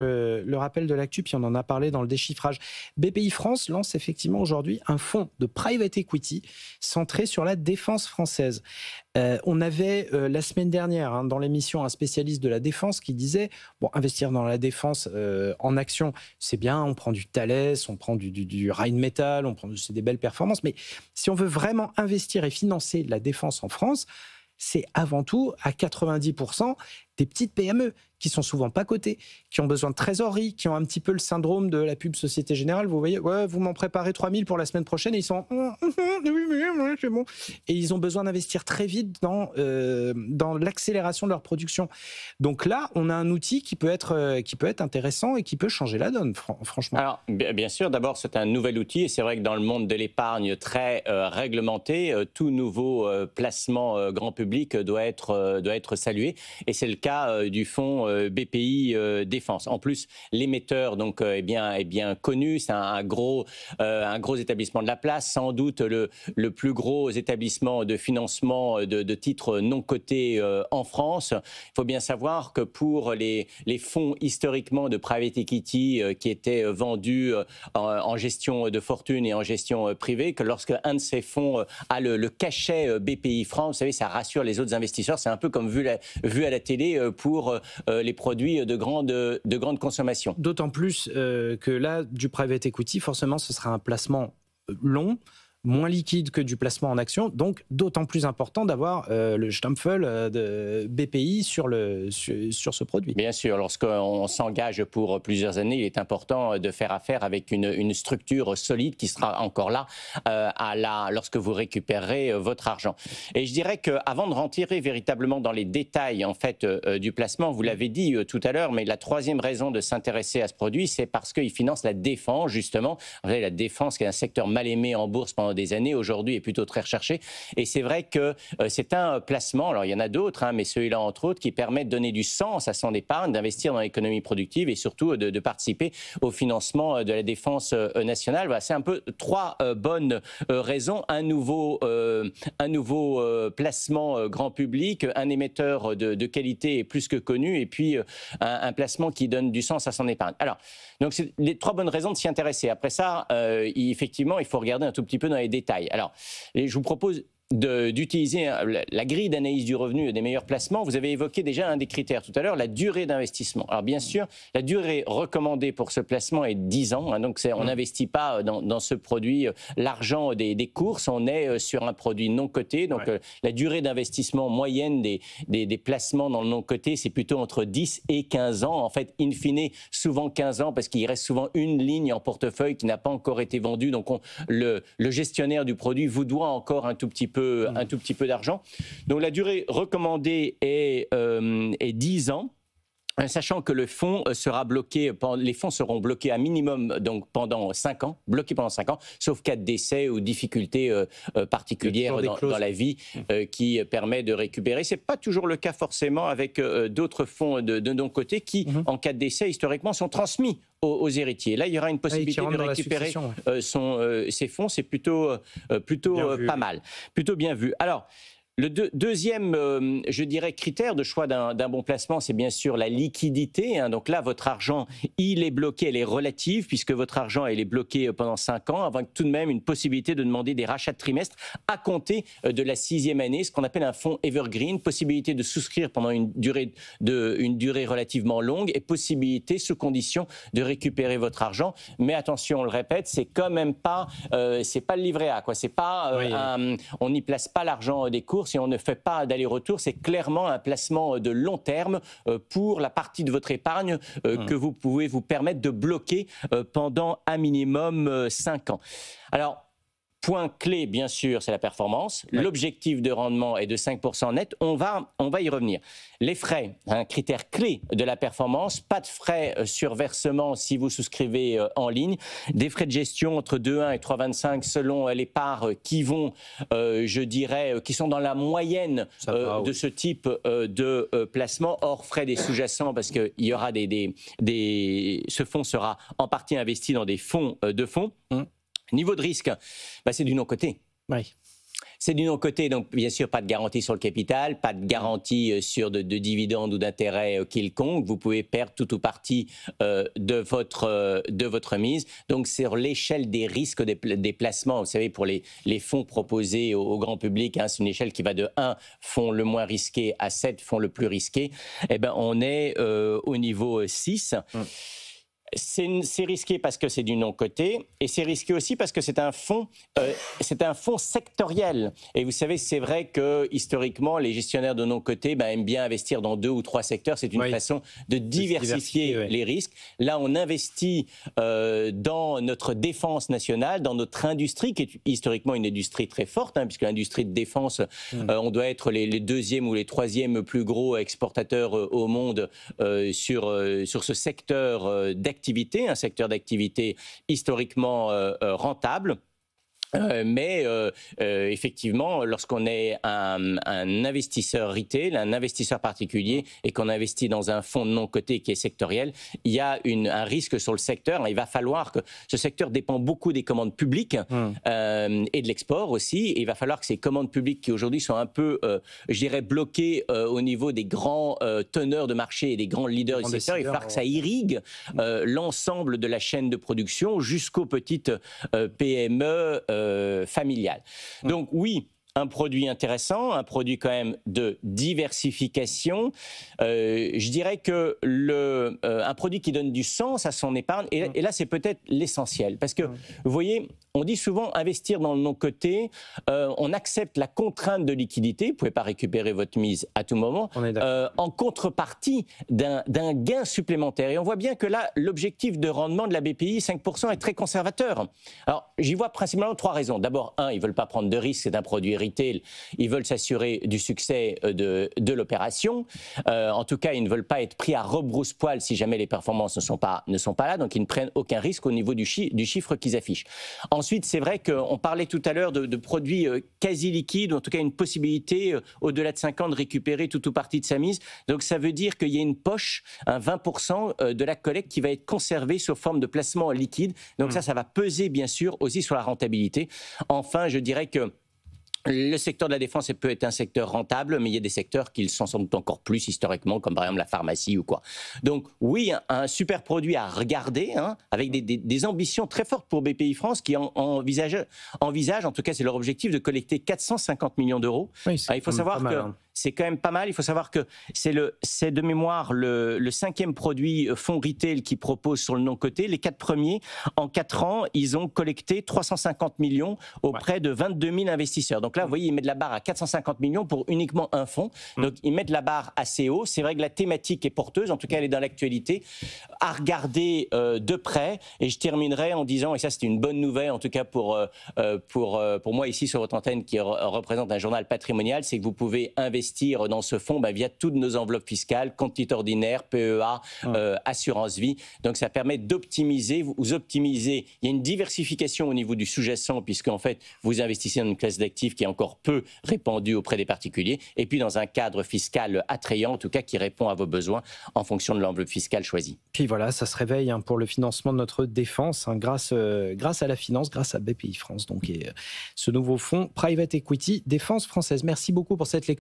Le rappel de l'actu, puis on en a parlé dans le déchiffrage. BPI France lance effectivement aujourd'hui un fonds de private equity centré sur la défense française. On avait la semaine dernière dans l'émission un spécialiste de la défense qui disait bon, investir dans la défense en action, c'est bien, on prend du Thales, on prend du Rheinmetall, c'est des belles performances, mais si on veut vraiment investir et financer la défense en France, c'est avant tout à 90% des petites PME qui sont souvent pas cotées, qui ont besoin de trésorerie, qui ont un petit peu le syndrome de la pub Société Générale. Vous voyez, ouais, vous m'en préparez 3000 pour la semaine prochaine et ils sont oui, c'est bon. Et ils ont besoin d'investir très vite dans l'accélération de leur production. Donc là, on a un outil qui peut être intéressant et qui peut changer la donne, franchement. Alors, bien sûr, d'abord, c'est un nouvel outil et c'est vrai que dans le monde de l'épargne très réglementé, tout nouveau placement grand public doit être salué. Et c'est le cas du fonds BPI Défense. En plus, l'émetteur donc est bien connu. C'est un gros établissement de la place, sans doute le plus gros établissement de financement de titres non cotés en France. Il faut bien savoir que pour les fonds historiquement de private equity qui étaient vendus en gestion de fortune et en gestion privée, que lorsque un de ces fonds a le cachet BPI France, vous savez, ça rassure les autres investisseurs. C'est un peu comme vu à la télé pour les produits de grande consommation. D'autant plus que là, du private equity, forcément, ce sera un placement long, moins liquide que du placement en action, donc d'autant plus important d'avoir le Stempel de BPI sur ce produit. Bien sûr, lorsqu'on s'engage pour plusieurs années, il est important de faire affaire avec une structure solide qui sera encore là lorsque vous récupérerez votre argent. Et je dirais qu'avant de rentrer véritablement dans les détails en fait, du placement, vous l'avez dit tout à l'heure, mais la troisième raison de s'intéresser à ce produit, c'est parce qu'il finance la défense, justement. Vous savez, la défense qui est un secteur mal aimé en bourse pendant des années, aujourd'hui est plutôt très recherché. Et c'est vrai que c'est un placement, alors il y en a d'autres, mais celui-là entre autres, qui permet de donner du sens à son épargne, d'investir dans l'économie productive et surtout de participer au financement de la défense nationale. Voilà, c'est un peu trois bonnes raisons. Un nouveau placement grand public, un émetteur de qualité plus que connu et puis un placement qui donne du sens à son épargne. Alors, donc c'est les trois bonnes raisons de s'y intéresser. Après ça, effectivement, il faut regarder un tout petit peu dans les détails. Alors, je vous propose d'utiliser la grille d'analyse du revenu et des meilleurs placements. Vous avez évoqué déjà un des critères tout à l'heure, la durée d'investissement. Alors bien sûr, la durée recommandée pour ce placement est 10 ans, donc on n'investit pas dans ce produit l'argent des courses, on est sur un produit non coté, donc la durée d'investissement moyenne des placements dans le non coté, c'est plutôt entre 10 et 15 ans. En fait, in fine, souvent 15 ans, parce qu'il reste souvent une ligne en portefeuille qui n'a pas encore été vendue, donc le gestionnaire du produit vous doit encore un tout petit peu d'argent. Donc la durée recommandée est 10 ans. Sachant que le fonds sera bloqué, les fonds seront bloqués à minimum donc pendant 5 ans, bloqués pendant 5 ans, sauf cas de décès ou difficultés particulières dans la vie qui permet de récupérer. C'est pas toujours le cas forcément avec d'autres fonds de nos côtés qui, en cas de décès, historiquement, sont transmis aux héritiers. Là, il y aura une possibilité de récupérer ces fonds. C'est plutôt pas mal, plutôt bien vu. Alors, le deuxième, je dirais, critère de choix d'un bon placement, c'est bien sûr la liquidité. Donc là, votre argent, il est bloqué, elle est relative, puisque votre argent, elle est bloqué pendant 5 ans, avec tout de même une possibilité de demander des rachats de trimestre à compter de la 6e année, ce qu'on appelle un fonds evergreen, possibilité de souscrire pendant une durée relativement longue et possibilité, sous condition, de récupérer votre argent. Mais attention, on le répète, c'est quand même pas, c'est pas le livret A, quoi. C'est pas, on n'y place pas l'argent des courses. Si on ne fait pas d'aller-retour, c'est clairement un placement de long terme pour la partie de votre épargne que vous pouvez vous permettre de bloquer pendant un minimum 5 ans. Alors, point clé, bien sûr, c'est la performance. L'objectif de rendement est de 5% net. On va y revenir. Les frais, un critère clé de la performance. Pas de frais sur versement si vous souscrivez en ligne. Des frais de gestion entre 2,1 et 3,25 selon les parts qui vont, je dirais, qui sont dans la moyenne de ce type de placement, hors frais des sous-jacents, parce qu'il y aura ce fonds sera en partie investi dans des fonds de fonds. Niveau de risque, c'est du non-coté. Oui. C'est du non-coté, donc bien sûr pas de garantie sur le capital, pas de garantie sur de dividendes ou d'intérêts quelconques. Vous pouvez perdre tout ou partie de votre mise. Donc sur l'échelle des risques des placements, vous savez, pour les fonds proposés au grand public, hein, c'est une échelle qui va de 1 fonds le moins risqué à 7 fonds le plus risqué. Eh ben, on est au niveau 6. C'est risqué parce que c'est du non-coté et c'est risqué aussi parce que c'est un fonds sectoriel. Et vous savez, c'est vrai que historiquement, les gestionnaires de non-coté aiment bien investir dans 2 ou 3 secteurs. C'est une façon de diversifier les risques. Là, on investit dans notre défense nationale, dans notre industrie, qui est historiquement une industrie très forte, hein, puisque l'industrie de défense, on doit être les 2e ou les 3e plus gros exportateurs au monde sur ce secteur d'activité, un secteur d'activité historiquement rentable. Mais effectivement, lorsqu'on est un investisseur retail, un investisseur particulier, et qu'on investit dans un fonds non coté qui est sectoriel, il y a un risque sur le secteur. Il va falloir que ce secteur dépend beaucoup des commandes publiques et de l'export aussi. Et il va falloir que ces commandes publiques qui aujourd'hui sont un peu, je dirais, bloquées au niveau des grands teneurs de marché et des grands leaders du secteur, il va falloir que ça irrigue l'ensemble de la chaîne de production jusqu'aux petites PME familiale. Donc oui, un produit intéressant, un produit quand même de diversification. Je dirais que un produit qui donne du sens à son épargne, et là c'est peut-être l'essentiel, parce que vous voyez, on dit souvent investir dans le non-coté, on accepte la contrainte de liquidité, vous ne pouvez pas récupérer votre mise à tout moment, en contrepartie d'un gain supplémentaire. Et on voit bien que là, l'objectif de rendement de la BPI, 5%, est très conservateur. Alors, j'y vois principalement 3 raisons. D'abord, ils ne veulent pas prendre de risques, c'est un produit retail, ils veulent s'assurer du succès de l'opération. En tout cas, ils ne veulent pas être pris à rebrousse-poil si jamais les performances ne sont pas là, donc ils ne prennent aucun risque au niveau du chiffre qu'ils affichent. Ensuite, c'est vrai qu'on parlait tout à l'heure de produits quasi liquides, ou en tout cas une possibilité au-delà de 5 ans de récupérer tout ou partie de sa mise. Donc ça veut dire qu'il y a une poche, un 20% de la collecte qui va être conservée sous forme de placement liquide. Donc ça va peser bien sûr aussi sur la rentabilité. Enfin, je dirais que le secteur de la défense peut être un secteur rentable, mais il y a des secteurs qui le sont sans doute encore plus historiquement, comme par exemple la pharmacie ou quoi. Donc oui, un super produit à regarder, hein, avec des ambitions très fortes pour BPI France, qui envisage, en tout cas c'est leur objectif, de collecter 450 millions d'euros. Oui, il faut savoir que c'est quand même pas mal. Il faut savoir que c'est de mémoire le 5e produit fonds retail qui propose sur le non-coté. Les 4 premiers, en 4 ans, ils ont collecté 350 millions auprès de 22 000 investisseurs. Donc là, vous voyez, ils mettent la barre à 450 millions pour uniquement un fonds. Donc ils mettent la barre assez haut. C'est vrai que la thématique est porteuse. En tout cas, elle est dans l'actualité. À regarder de près. Et je terminerai en disant, et ça c'est une bonne nouvelle, en tout cas pour moi ici sur votre antenne qui représente un journal patrimonial, c'est que vous pouvez investir dans ce fonds via toutes nos enveloppes fiscales, compte titre ordinaire, PEA, assurance vie. Donc ça permet d'optimiser, vous optimisez. Il y a une diversification au niveau du sous-jacent, puisque en fait vous investissez dans une classe d'actifs qui est encore peu répandue auprès des particuliers, et puis dans un cadre fiscal attrayant, en tout cas qui répond à vos besoins en fonction de l'enveloppe fiscale choisie. Puis voilà, ça se réveille pour le financement de notre défense, grâce à la finance, grâce à BPI France, donc, et ce nouveau fonds Private Equity Défense Française. Merci beaucoup pour cette lecture.